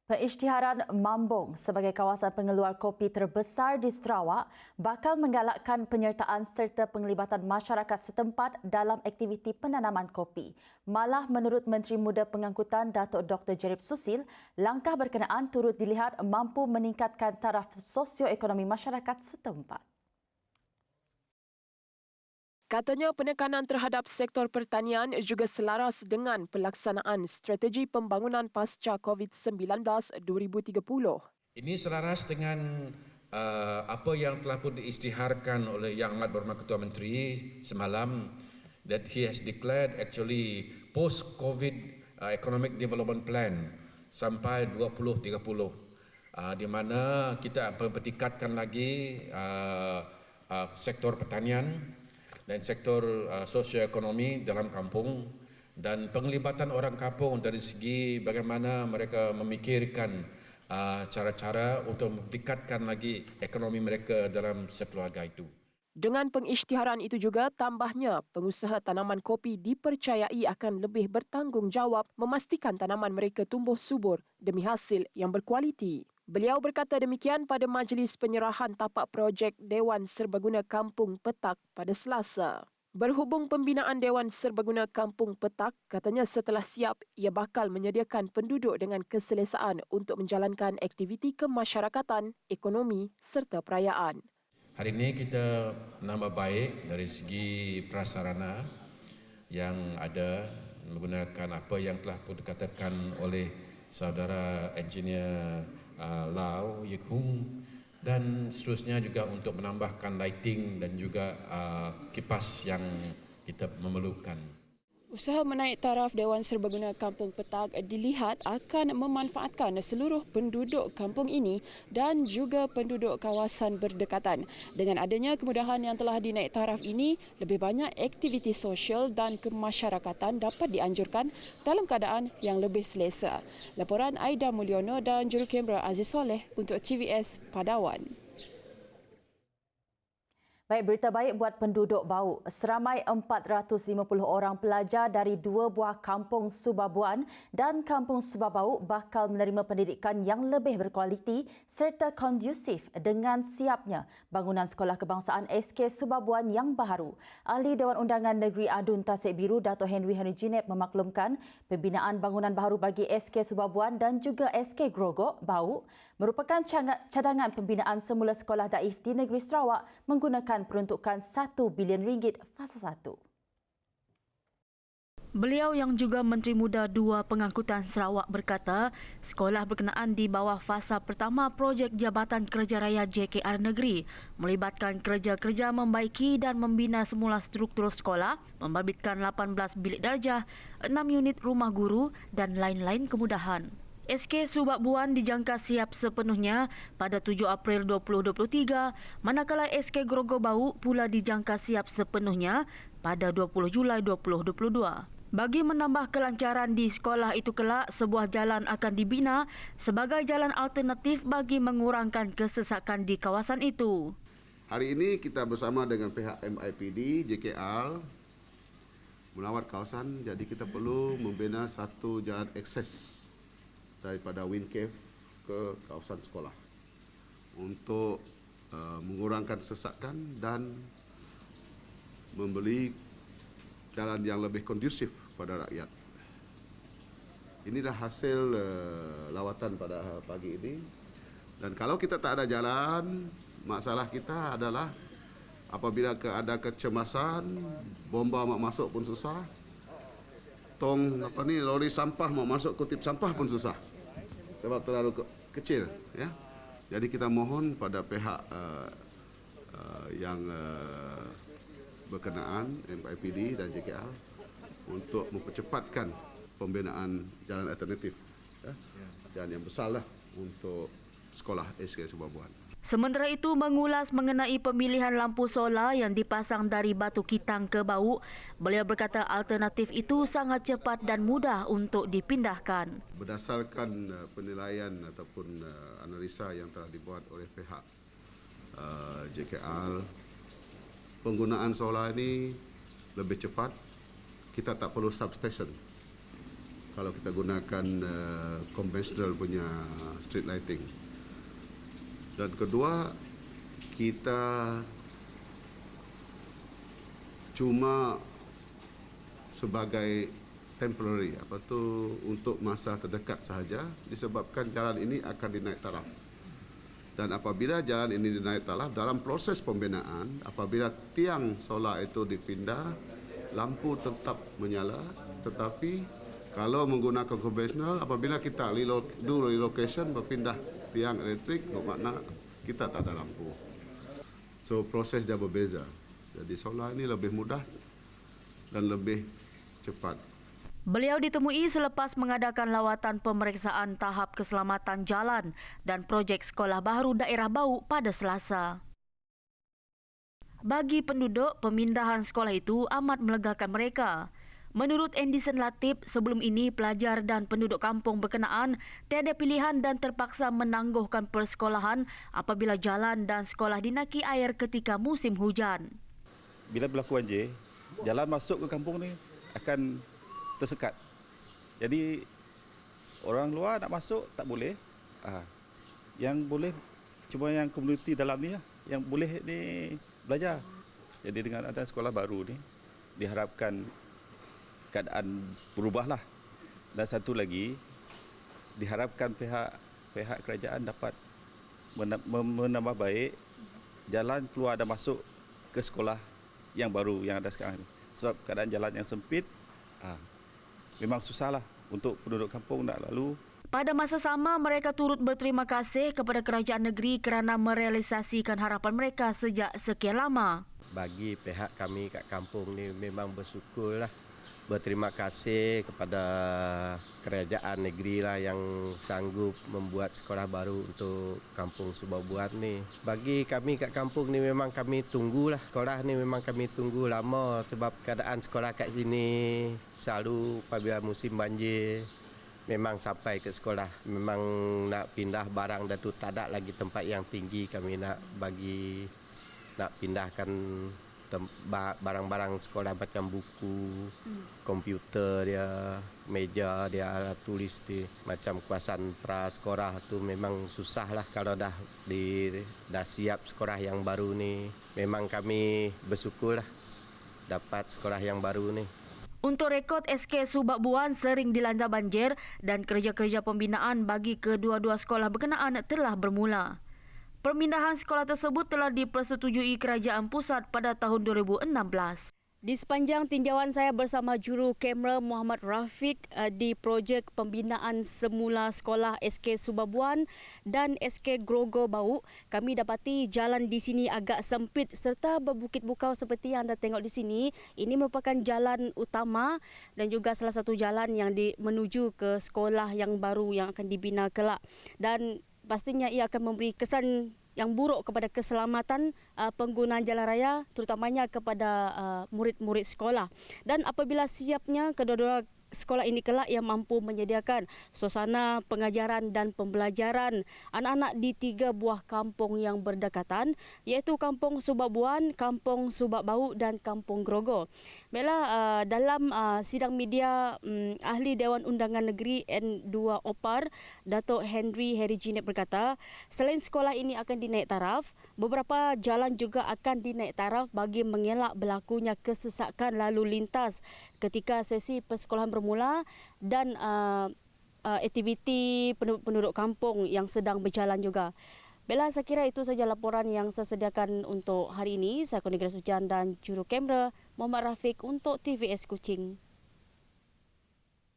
Pengisytiharan Mambung sebagai kawasan pengeluar kopi terbesar di Sarawak bakal menggalakkan penyertaan serta penglibatan masyarakat setempat dalam aktiviti penanaman kopi. Malah menurut Menteri Muda Pengangkutan Datuk Dr. Jerib Susil, langkah berkenaan turut dilihat mampu meningkatkan taraf sosioekonomi masyarakat setempat. Katanya penekanan terhadap sektor pertanian juga selaras dengan pelaksanaan strategi pembangunan pasca COVID-19 2030. Ini selaras dengan apa yang telah pun diisytiharkan oleh Yang Amat Berhormat Ketua Menteri semalam, that he has declared actually post-COVID economic development plan sampai 2030, di mana kita mempertingkatkan lagi sektor pertanian dan sektor sosioekonomi dalam kampung dan penglibatan orang kampung dari segi bagaimana mereka memikirkan cara-cara untuk meningkatkan lagi ekonomi mereka dalam sekeluarga itu. Dengan pengisytiharan itu juga, tambahnya pengusaha tanaman kopi dipercayai akan lebih bertanggungjawab memastikan tanaman mereka tumbuh subur demi hasil yang berkualiti. Beliau berkata demikian pada majlis penyerahan tapak projek Dewan Serbaguna Kampung Petak pada Selasa. Berhubung pembinaan Dewan Serbaguna Kampung Petak, katanya setelah siap, ia bakal menyediakan penduduk dengan keselesaan untuk menjalankan aktiviti kemasyarakatan, ekonomi serta perayaan. Hari ini kita menambah baik dari segi prasarana yang ada, menggunakan apa yang telah pun dikatakan oleh saudara engineer Lau Yik Hung, dan seterusnya juga untuk menambahkan lighting dan juga kipas yang kita memerlukan. Usaha menaik taraf Dewan Serbaguna Kampung Petak dilihat akan memanfaatkan seluruh penduduk kampung ini dan juga penduduk kawasan berdekatan. Dengan adanya kemudahan yang telah dinaik taraf ini, lebih banyak aktiviti sosial dan kemasyarakatan dapat dianjurkan dalam keadaan yang lebih selesa. Laporan Aida Mulyono dan Jurukamera Aziz Soleh untuk TVS Padawan. Baik, berita baik buat penduduk Bau. Seramai 450 orang pelajar dari dua buah kampung Subabuan dan kampung Subabau bakal menerima pendidikan yang lebih berkualiti serta kondusif dengan siapnya bangunan Sekolah Kebangsaan SK Subabuan yang baru. Ahli Dewan Undangan Negeri Adun Tasik Biru Dato' Henry Jineb memaklumkan pembinaan bangunan baru bagi SK Subabuan dan juga SK Grogok Bau merupakan cadangan pembinaan semula sekolah daif di negeri Sarawak menggunakan peruntukan RM1 bilion fasa 1. Beliau yang juga Menteri Muda 2 Pengangkutan Sarawak berkata, sekolah berkenaan di bawah fasa pertama projek Jabatan Kerja Raya JKR Negeri melibatkan kerja-kerja membaiki dan membina semula struktur sekolah, membabitkan 18 bilik darjah, 6 unit rumah guru dan lain-lain kemudahan. SK Subabuan dijangka siap sepenuhnya pada 7 April 2023, manakala SK Grogok Bau pula dijangka siap sepenuhnya pada 20 Julai 2022. Bagi menambah kelancaran di sekolah itu kelak, sebuah jalan akan dibina sebagai jalan alternatif bagi mengurangkan kesesakan di kawasan itu. Hari ini kita bersama dengan pihak MIPD, JKR, melawat kawasan, jadi kita perlu membina satu jalan akses daripada Wind Cave ke kawasan sekolah untuk mengurangkan sesakan dan memberi jalan yang lebih kondusif pada rakyat. Inilah hasil lawatan pada pagi ini. Dan kalau kita tak ada jalan, masalah kita adalah apabila ada kecemasan, bomba mau masuk pun susah. Lori sampah mau masuk kutip sampah pun susah sebab terlalu kecil, ya. Jadi kita mohon pada pihak yang berkenaan, MIPD dan JKR, untuk mempercepatkan pembinaan jalan alternatif, ya. Jalan yang besarlah untuk sekolah SK Subabuan. Sementara itu, mengulas mengenai pemilihan lampu solar yang dipasang dari Batu Kitang ke Bau, beliau berkata alternatif itu sangat cepat dan mudah untuk dipindahkan. Berdasarkan penilaian ataupun analisa yang telah dibuat oleh pihak JKR, penggunaan solar ini lebih cepat. Kita tak perlu substation. kalau kita gunakan konvensional punya street lighting. Dan kedua, kita cuma sebagai temporary, untuk masa terdekat sahaja, disebabkan jalan ini akan dinaik taraf. Dan apabila jalan ini dinaik taraf, dalam proses pembinaan, apabila tiang solar itu dipindah, lampu tetap menyala, tetapi kalau menggunakan konvensional, apabila kita do relocation, berpindah tiang elektrik, bermakna kita tak ada lampu. So proses dia berbeza. Jadi solar ini lebih mudah dan lebih cepat. Beliau ditemui selepas mengadakan lawatan pemeriksaan tahap keselamatan jalan dan projek sekolah baru daerah Bau pada Selasa. Bagi penduduk, pemindahan sekolah itu amat melegakan mereka. Menurut Anderson Latif, sebelum ini pelajar dan penduduk kampung berkenaan tiada pilihan dan terpaksa menangguhkan persekolahan apabila jalan dan sekolah dinaki air ketika musim hujan. Bila berlaku banjir, jalan masuk ke kampung ni akan tersekat. Jadi orang luar nak masuk tak boleh. Yang boleh cuma yang komuniti dalam ni lah, yang boleh ni belajar. Jadi dengan ada sekolah baru ni diharapkan keadaan berubahlah. Dan satu lagi, diharapkan pihak kerajaan dapat menambah baik jalan keluar dan masuk ke sekolah yang baru yang ada sekarang ni. Sebab keadaan jalan yang sempit, memang susahlah untuk penduduk kampung nak lalu. Pada masa sama, mereka turut berterima kasih kepada kerajaan negeri kerana merealisasikan harapan mereka sejak sekian lama. Bagi pihak kami kat kampung ni memang bersyukurlah. Berterima kasih kepada kerajaan negeri lah yang sanggup membuat sekolah baru untuk kampung Subabuan ni. Bagi kami kat kampung ni memang kami tunggulah. Sekolah ni memang kami tunggu lama sebab keadaan sekolah kat sini selalu apabila musim banjir memang sampai ke sekolah. Memang nak pindah barang dah tu tak ada lagi tempat yang tinggi kami nak pindahkan barang-barang sekolah macam buku, komputer dia, meja dia, alat tulis dia, macam kuasan prasekolah tu memang susah lah kalau dah siap sekolah yang baru ni. Memang kami bersyukur lah dapat sekolah yang baru ni. Untuk rekod, SK Subabuan sering dilanda banjir dan kerja-kerja pembinaan bagi kedua-dua sekolah berkenaan telah bermula. Pemindahan sekolah tersebut telah dipersetujui Kerajaan Pusat pada tahun 2016. Di sepanjang tinjauan saya bersama juru kamera Muhammad Rafiq di projek pembinaan semula sekolah SK Subabuan dan SK Grogo Bau, kami dapati jalan di sini agak sempit serta berbukit bukau seperti yang anda tengok di sini. Ini merupakan jalan utama dan juga salah satu jalan yang menuju ke sekolah yang baru yang akan dibina kelak. Dan pastinya ia akan memberi kesan yang buruk kepada keselamatan penggunaan jalan raya, terutamanya kepada murid-murid sekolah. Dan apabila siapnya kedua-dua sekolah ini kelak yang mampu menyediakan suasana pengajaran dan pembelajaran anak-anak di 3 buah kampung yang berdekatan, iaitu Kampung Subabuan, Kampung Subabau dan Kampung Grogo. Baiklah, dalam sidang media, Ahli Dewan Undangan Negeri N2 OPAR, Datuk Henry Jinet berkata, selain sekolah ini akan dinaik taraf, beberapa jalan juga akan dinaik taraf bagi mengelak berlakunya kesesakan lalu lintas ketika sesi persekolahan bermula dan aktiviti penduduk kampung yang sedang berjalan juga. Baiklah, saya kira itu saja laporan yang saya sediakan untuk hari ini. Saya Konigras Ujan dan juru kamera Muhammad Rafiq untuk TVS Kuching.